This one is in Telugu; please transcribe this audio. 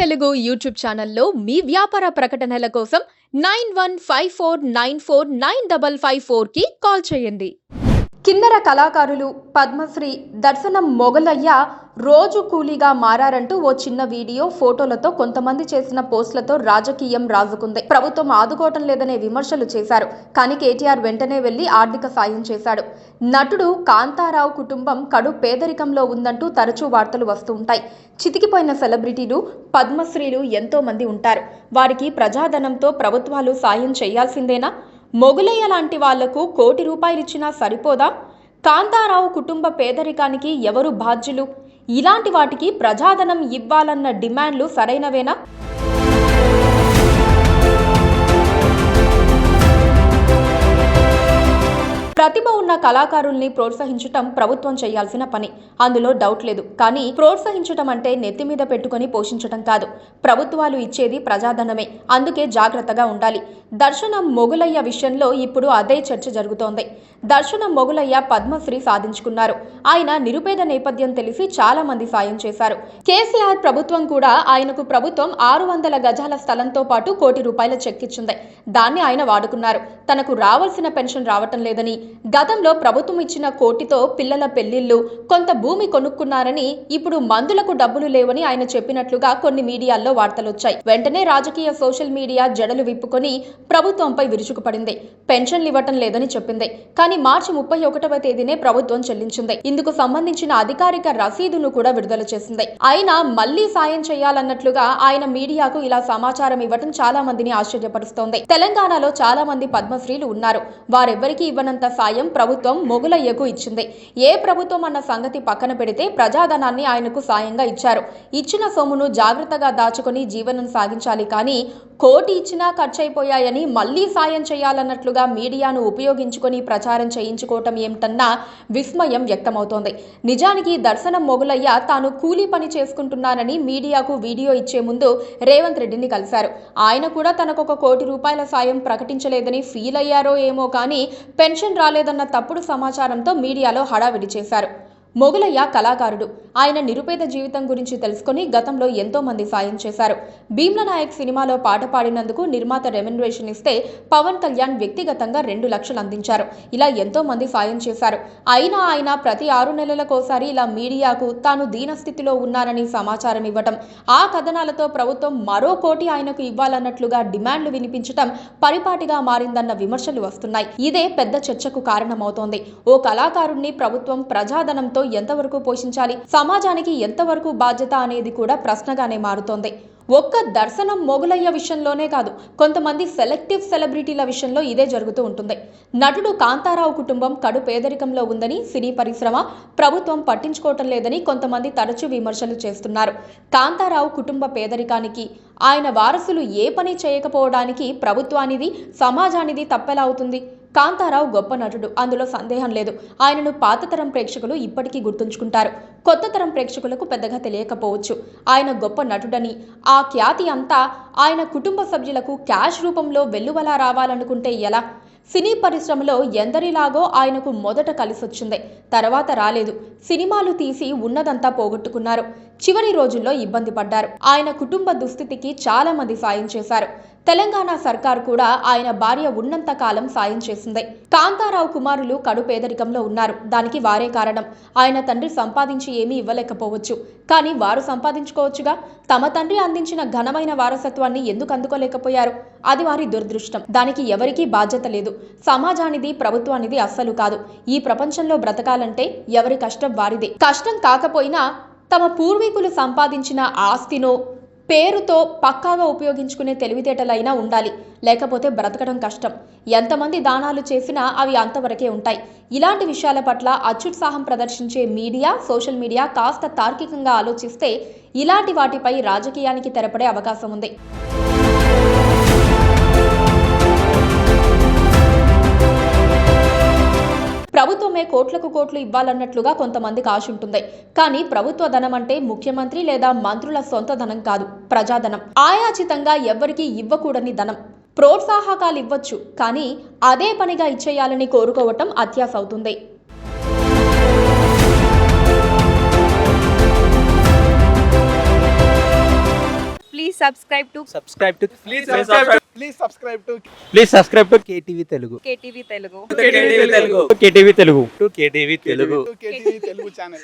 తెలుగు యూట్యూబ్ ఛానల్లో మీ వ్యాపార ప్రకటనల కోసం 9154949554కి కాల్ చేయండి. కిన్నెర కళాకారులు పద్మశ్రీ దర్శనం మొగలయ్య రోజు కూలీగా మారారంటూ ఓ చిన్న వీడియో ఫోటోలతో కొంతమంది చేసిన పోస్టులతో రాజకీయం రాజుకుంది. ప్రభుత్వం ఆదుకోవటం లేదనే విమర్శలు చేశారు. కానీ కేటీఆర్ వెంటనే వెళ్లి ఆర్థిక సాయం చేశాడు. నటుడు కాంతారావు కుటుంబం కడు పేదరికంలో ఉందంటూ తరచూ వార్తలు వస్తూ ఉంటాయి. చితికిపోయిన సెలబ్రిటీలు పద్మశ్రీలు ఎంతో మంది ఉంటారు. వారికి ప్రజాధనంతో ప్రభుత్వాలు సాయం చేయాల్సిందేనా? మొగులయ్య లాంటి వాళ్లకు ₹1 ఇచ్చినా సరిపోదా? కాంతారావు కుటుంబ పేదరికానికి ఎవరు బాధ్యులు? ఇలాంటి వాటికి ప్రజాధనం ఇవ్వాలన్న డిమాండ్లు సరైనవేనా? ప్రతిభ ఉన్న కళాకారుల్ని ప్రోత్సహించటం ప్రభుత్వం చేయాల్సిన పని, అందులో డౌట్ లేదు. కానీ ప్రోత్సహించటం అంటే నెత్తి మీద పెట్టుకుని పోషించటం కాదు. ప్రభుత్వాలు ఇచ్చేది ప్రజాధనమే, అందుకే జాగ్రత్తగా ఉండాలి. దర్శనం మొగులయ్య విషయంలో ఇప్పుడు అదే చర్చ జరుగుతోంది. దర్శనం మొగులయ్య పద్మశ్రీ సాధించుకున్నారు. ఆయన నిరుపేద నేపథ్యం తెలిసి చాలా మంది సాయం చేశారు. కేసీఆర్ ప్రభుత్వం కూడా ఆయనకు ప్రభుత్వం 600 గజాల స్థలంతో పాటు ₹1 చెక్ ఇచ్చింది. దాన్ని ఆయన వాడుకున్నారు. తనకు రావాల్సిన పెన్షన్ రావటం లేదని, గతంలో ప్రభుత్వం ఇచ్చిన ₹1 పిల్లల పెళ్లిళ్లు, కొంత భూమి కొనుక్కున్నారని, ఇప్పుడు మందులకు డబ్బులు లేవని ఆయన చెప్పినట్లుగా కొన్ని మీడియాల్లో వార్తలొచ్చాయి. వెంటనే రాజకీయ సోషల్ మీడియా జడలు విప్పుకొని ప్రభుత్వంపై విరుచుకుపడింది. పెన్షన్లు ఇవ్వటం లేదని చెప్పింది. కానీ మార్చి 31వ తేదీనే ప్రభుత్వం చెల్లించింది. ఇందుకు సంబంధించిన అధికారిక రసీదును కూడా విడుదల చేసింది. అయినా మళ్లీ సాయం చేయాలన్నట్లుగా ఆయన మీడియాకు ఇలా సమాచారం ఇవ్వటం చాలా మందిని ఆశ్చర్యపరుస్తోంది. తెలంగాణలో చాలా మంది పద్మశ్రీలు ఉన్నారు. వారెవ్వరికీ ఇవ్వనంత సాయం ప్రభుత్వం మొగులయ్యకు ఇచ్చింది. ఏ ప్రభుత్వం అన్న సంగతి పక్కన పెడితే ప్రజాధనాన్ని ఆయనకు సాయంగా ఇచ్చారు. ఇచ్చిన సొమ్మును జాగ్రత్తగా దాచుకొని జీవనం సాగించాలి. కానీ ₹1 ఇచ్చినా ఖర్చయిపోయాయని మళ్లీ సాయం చేయాలన్నట్లుగా మీడియాను ఉపయోగించుకొని ప్రచారం చేయించుకోవటం ఏమిటన్నా విస్మయం వ్యక్తమవుతోంది. నిజానికి దర్శనం మొగులయ్య తాను కూలీ పని చేసుకుంటున్నానని మీడియాకు వీడియో ఇచ్చే ముందు రేవంత్ రెడ్డిని కలిశారు. ఆయన కూడా తనకు ₹1 సాయం ప్రకటించలేదని ఫీల్ అయ్యారో ఏమో కానీ పెన్షన్ రాలేదన్న తప్పుడు సమాచారంతో మీడియాలో హడావిడి చేశారు. మొగులయ్య కళాకారుడు. ఆయన నిరుపేద జీవితం గురించి తెలుసుకుని గతంలో ఎంతో మంది సాయం చేశారు. భీమ్ల నాయక్ సినిమాలో పాట పాడినందుకు నిర్మాత రెమ్యునరేషన్ ఇస్తే పవన్ కళ్యాణ్ వ్యక్తిగతంగా 2 లక్షలు అందించారు. ఇలా ఎంతో మంది సాయం చేశారు. అయినా ఆయన ప్రతి 6 నెలలకోసారి ఇలా మీడియాకు తాను దీనస్థితిలో ఉన్నానని సమాచారం ఇవ్వటం, ఆ కథనాలతో ప్రభుత్వం మరో ₹1 ఆయనకు ఇవ్వాలన్నట్లుగా డిమాండ్లు వినిపించటం పరిపాటిగా మారిందన్న విమర్శలు వస్తున్నాయి. ఇదే పెద్ద చర్చకు కారణమవుతోంది. ఓ కళాకారుణ్ణి ప్రభుత్వం ప్రజాధనంతో ఎంతవరకు పోషించాలి, సమాజానికి ఎంతవరకు బాధ్యత అనేది కూడా ప్రశ్నగానే మారుతోంది. ఒక్క దర్శనం మొగులయ్య విషయంలోనే కాదు, కొంతమంది సెలెక్టివ్ సెలబ్రిటీల విషయంలో ఇదే జరుగుతూ ఉంటుంది. నటుడు కాంతారావు కుటుంబం కడు పేదరికంలో ఉందని, సినీ పరిశ్రమ ప్రభుత్వం పట్టించుకోవటం లేదని కొంతమంది తరచూ విమర్శలు చేస్తున్నారు. కాంతారావు కుటుంబ పేదరికానికి, ఆయన వారసులు ఏ పని చేయకపోవడానికి ప్రభుత్వానిది, సమాజానిది తప్పెలా అవుతుంది? కాంతారావు గొప్ప నటుడు, అందులో సందేహం లేదు. ఆయనను పాతతరం ప్రేక్షకులు ఇప్పటికీ గుర్తుంచుకుంటారు. కొత్త తరం ప్రేక్షకులకు పెద్దగా తెలియకపోవచ్చు. ఆయన గొప్ప నటుడని, ఆ ఖ్యాతి అంతా ఆయన కుటుంబ సభ్యులకు క్యాష్ రూపంలో వెల్లువలా రావాలనుకుంటే ఎలా? సినీ పరిశ్రమలో ఎందరిలాగో ఆయనకు మొదట కలిసొచ్చింది, తర్వాత రాలేదు. సినిమాలు తీసి ఉన్నదంతా పోగొట్టుకున్నారు. చివరి రోజుల్లో ఇబ్బంది పడ్డారు. ఆయన కుటుంబ దుస్థితికి చాలా మంది సాయం చేశారు. తెలంగాణ సర్కార్ కూడా ఆయన భార్య ఉన్నంత కాలం సాయం చేసింది. కాంతారావు కుమారులు కడు పేదరికంలో ఉన్నారు. దానికి వారే కారణం. ఆయన తండ్రి సంపాదించి ఏమీ ఇవ్వలేకపోవచ్చు, కానీ వారు సంపాదించుకోవచ్చుగా. తమ తండ్రి అందించిన ఘనమైన వారసత్వాన్ని ఎందుకు అందుకోలేకపోయారు? అది వారి దురదృష్టం. దానికి ఎవరికీ బాధ్యత లేదు. సమాజానిది, ప్రభుత్వానిది అస్సలు కాదు. ఈ ప్రపంచంలో బ్రతకాలంటే ఎవరి కష్టం వారిదే. కష్టం కాకపోయినా తమ పూర్వీకులు సంపాదించిన ఆస్తినో పేరుతో పక్కాగా ఉపయోగించుకునే తెలివితేటలైనా ఉండాలి. లేకపోతే బ్రతకడం కష్టం. ఎంతమంది దానాలు చేసినా అవి అంతవరకే ఉంటాయి. ఇలాంటి విషయాల పట్ల అత్యుత్సాహం ప్రదర్శించే మీడియా, సోషల్ మీడియా కాస్త తార్కికంగా ఆలోచిస్తే ఇలాంటి వాటిపై రాజకీయానికి తెరపడే అవకాశం ఉంది. ప్రభుత్వమే కోట్లకు కోట్లు ఇవ్వాలన్నట్లుగా కొంతమందికి ఆశ ఉంటుంది. కానీ ప్రభుత్వ ధనం అంటే ముఖ్యమంత్రి లేదా మంత్రుల సొంత ధనం కాదు, ప్రజాధనం. ఆయాచితంగా ఎవ్వరికీ ఇవ్వకూడని ధనం. ప్రోత్సాహకాలు ఇవ్వచ్చు, కానీ అదే పనిగా ఇచ్చేయాలని కోరుకోవటం అత్యాశ అవుతుంది. subscribe to Please subscribe to KTV Telugu. KTV Telugu. KTV Telugu. KTV Telugu channel.